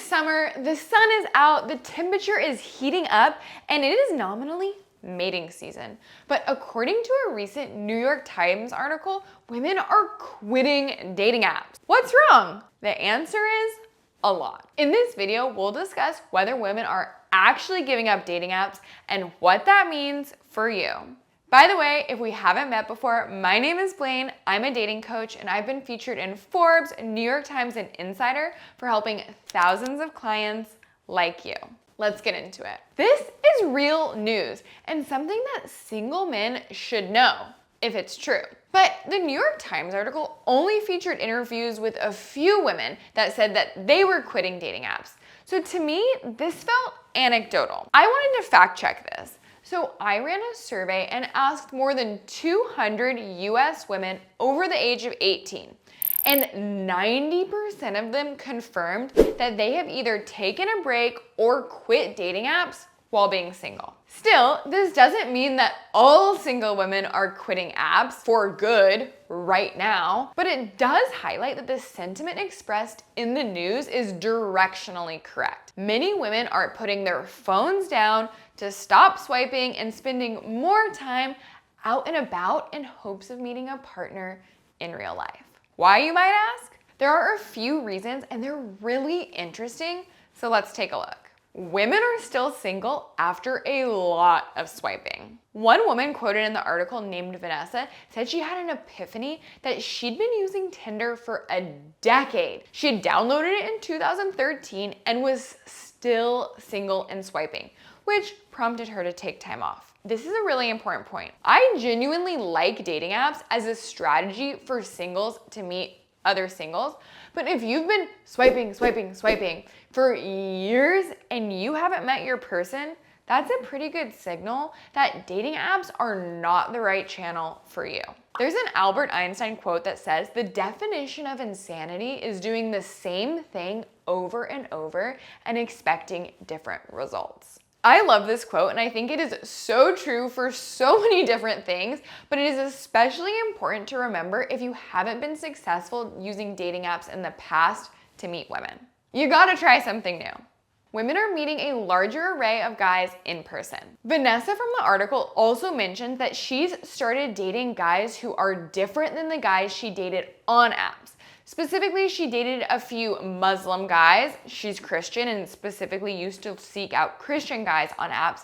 summer, the sun is out, the temperature is heating up, and it is nominally mating season. But according to a recent New York Times article, women are quitting dating apps. What's wrong? The answer is a lot. In this video, we'll discuss whether women are actually giving up dating apps and what that means for you. By the way, if we haven't met before, my name is Blaine. I'm a dating coach and I've been featured in Forbes, New York Times, and Insider for helping thousands of clients like you. Let's get into it. This is real news and something that single men should know if it's true. But the New York Times article only featured interviews with a few women that said that they were quitting dating apps. So to me, this felt anecdotal. I wanted to fact check this. So I ran a survey and asked more than 200 US women over the age of 18. And 90% of them confirmed that they have either taken a break or quit dating apps while being single. Still, this doesn't mean that all single women are quitting apps for good right now, but it does highlight that the sentiment expressed in the news is directionally correct. Many women are putting their phones down to stop swiping and spending more time out and about in hopes of meeting a partner in real life. Why, you might ask? There are a few reasons and they're really interesting, so let's take a look. Women are still single after a lot of swiping. One woman quoted in the article named Vanessa said she had an epiphany that she'd been using Tinder for a decade. She had downloaded it in 2013 and was still single and swiping, which prompted her to take time off. This is a really important point. I genuinely like dating apps as a strategy for singles to meet other singles, but if you've been swiping for years and you haven't met your person, that's a pretty good signal that dating apps are not the right channel for you. There's an Albert Einstein quote that says, "The definition of insanity is doing the same thing over and over and expecting different results." I love this quote and I think it is so true for so many different things, but it is especially important to remember if you haven't been successful using dating apps in the past to meet women. You gotta try something new. Women are meeting a larger array of guys in person. Vanessa from the article also mentioned that she's started dating guys who are different than the guys she dated on apps. Specifically, she dated a few Muslim guys. She's Christian and specifically used to seek out Christian guys on apps.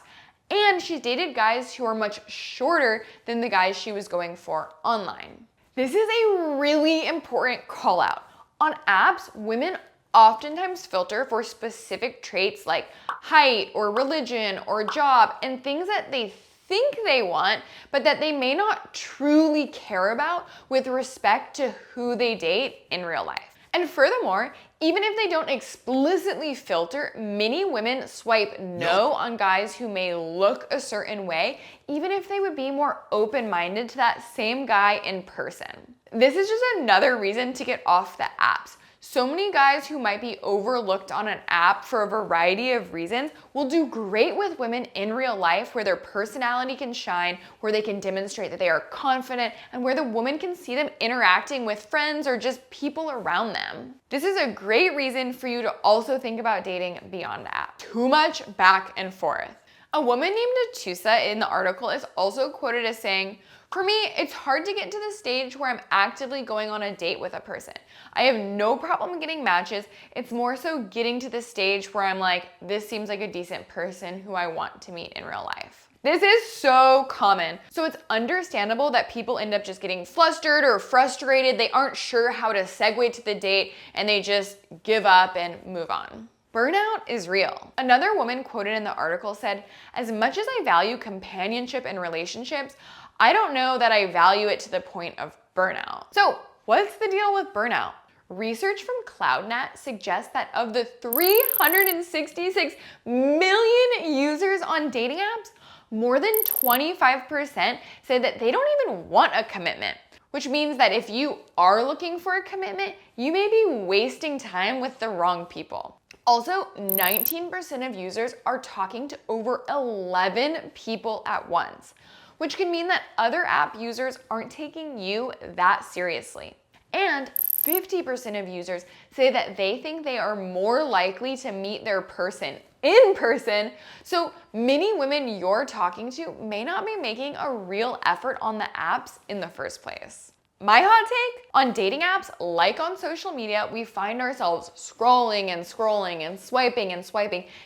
And she's dated guys who are much shorter than the guys she was going for online. This is a really important call out. On apps, women oftentimes filter for specific traits like height or religion or job and things that they think they want, but that they may not truly care about with respect to who they date in real life. And furthermore, even if they don't explicitly filter, many women swipe no on guys who may look a certain way, even if they would be more open-minded to that same guy in person. This is just another reason to get off the apps. So many guys who might be overlooked on an app for a variety of reasons will do great with women in real life where their personality can shine, where they can demonstrate that they are confident, and where the woman can see them interacting with friends or just people around them. This is a great reason for you to also think about dating beyond the app. Too much back and forth. A woman named Atusa in the article is also quoted as saying, "For me, it's hard to get to the stage where I'm actively going on a date with a person. I have no problem getting matches. It's more so getting to the stage where I'm like, this seems like a decent person who I want to meet in real life." This is so common. So it's understandable that people end up just getting flustered or frustrated. They aren't sure how to segue to the date and they just give up and move on. Burnout is real. Another woman quoted in the article said, "As much as I value companionship and relationships, I don't know that I value it to the point of burnout." So what's the deal with burnout? Research from CloudNet suggests that of the 366 million users on dating apps, more than 25% say that they don't even want a commitment, which means that if you are looking for a commitment, you may be wasting time with the wrong people. Also, 19% of users are talking to over 11 people at once, which can mean that other app users aren't taking you that seriously. And 50% of users say that they think they are more likely to meet their person in person. So many women you're talking to may not be making a real effort on the apps in the first place. My hot take? On dating apps, like on social media, we find ourselves scrolling and scrolling and swiping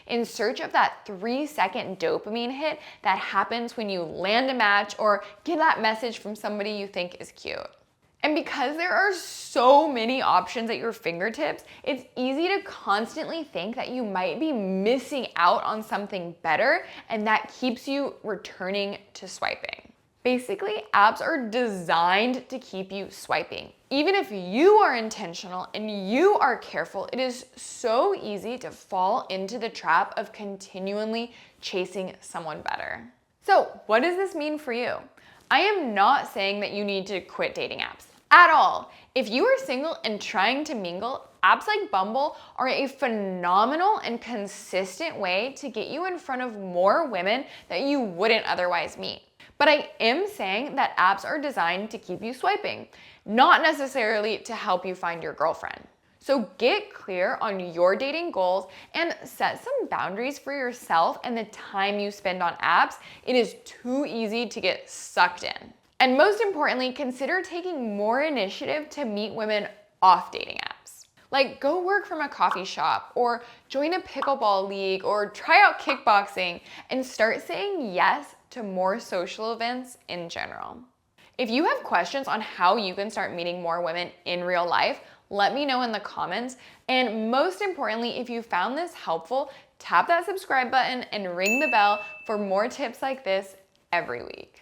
in search of that 3-second dopamine hit that happens when you land a match or get that message from somebody you think is cute. And because there are so many options at your fingertips, it's easy to constantly think that you might be missing out on something better, and that keeps you returning to swiping. Basically, apps are designed to keep you swiping. Even if you are intentional and you are careful, it is so easy to fall into the trap of continually chasing someone better. So, what does this mean for you? I am not saying that you need to quit dating apps at all. If you are single and trying to mingle, apps like Bumble are a phenomenal and consistent way to get you in front of more women that you wouldn't otherwise meet. But I am saying that apps are designed to keep you swiping, not necessarily to help you find your girlfriend. So get clear on your dating goals and set some boundaries for yourself and the time you spend on apps. It is too easy to get sucked in. And most importantly, consider taking more initiative to meet women off dating apps. Like go work from a coffee shop or join a pickleball league or try out kickboxing and start saying yes to more social events in general. If you have questions on how you can start meeting more women in real life, let me know in the comments. And most importantly, if you found this helpful, tap that subscribe button and ring the bell for more tips like this every week.